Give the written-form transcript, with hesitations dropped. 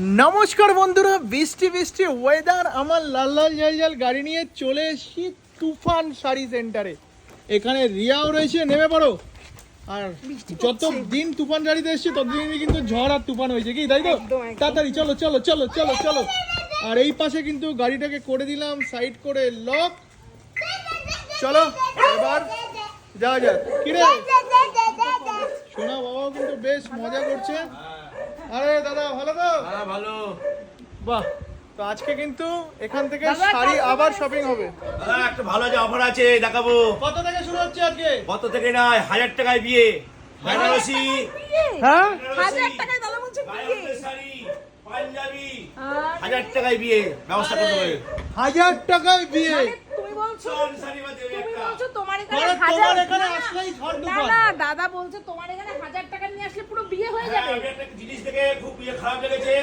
নমস্কার বন্ধুরা, বৃষ্টি বৃষ্টি ওয়েদার, আমার লাল লাল ঝাল ঝাল গাড়ি নিয়ে চলে এসেছি তুফান শাড়ি সেন্টারে। এখানে রিয়াও রয়েছে, নেমে পড়ো। আর যত দিন তুফান শাড়িতে এসছে ততদিনই কিন্তু ঝড় আর তুফান হয়েছে, কি তাই তো? তাড়াতাড়ি চলো চলো চলো চলো চলো। আর এই পাশে কিন্তু গাড়িটাকে করে দিলাম সাইড করে লক। চলো এবার যাওয়া যাক। কিরে শোনা, বাবাও কিন্তু বেশ মজা করছে। আরে দাদা ভালো তো? হ্যাঁ ভালো। বাহ, তো আজকে কিন্তু এখান থেকে শাড়ি আবার শপিং হবে। দাদা একটা ভালো যে অফার আছে দেখাবো। কত থেকে শুরু হচ্ছে আজকে? কত থেকে নয়, 1000 টাকায় বিয়ে, বেনারসি, হ্যাঁ 1000 টাকায় দাদা বলছে বিয়ে। গায়ে শাড়ি, পাঞ্জাবি, 1000 টাকায় বিয়ে ব্যবস্থা করতে হবে। 1000 টাকায় বিয়ে? মানে তুমি বলছো চল শাড়ি বাদে ওই তুমি একটা। বলছো তোমার এখানে মানে 1000 তোমার এখানে আসলেই ঝড় না তুফান। না দাদা বলছে তোমার এখানে 1000 টাকা নিয়ে আসলে পুরো বিয়ে হয়ে হ্যাঁ, যাবে। আমি একটা জিনিস দেখে খুব খারাপ লেগেছে।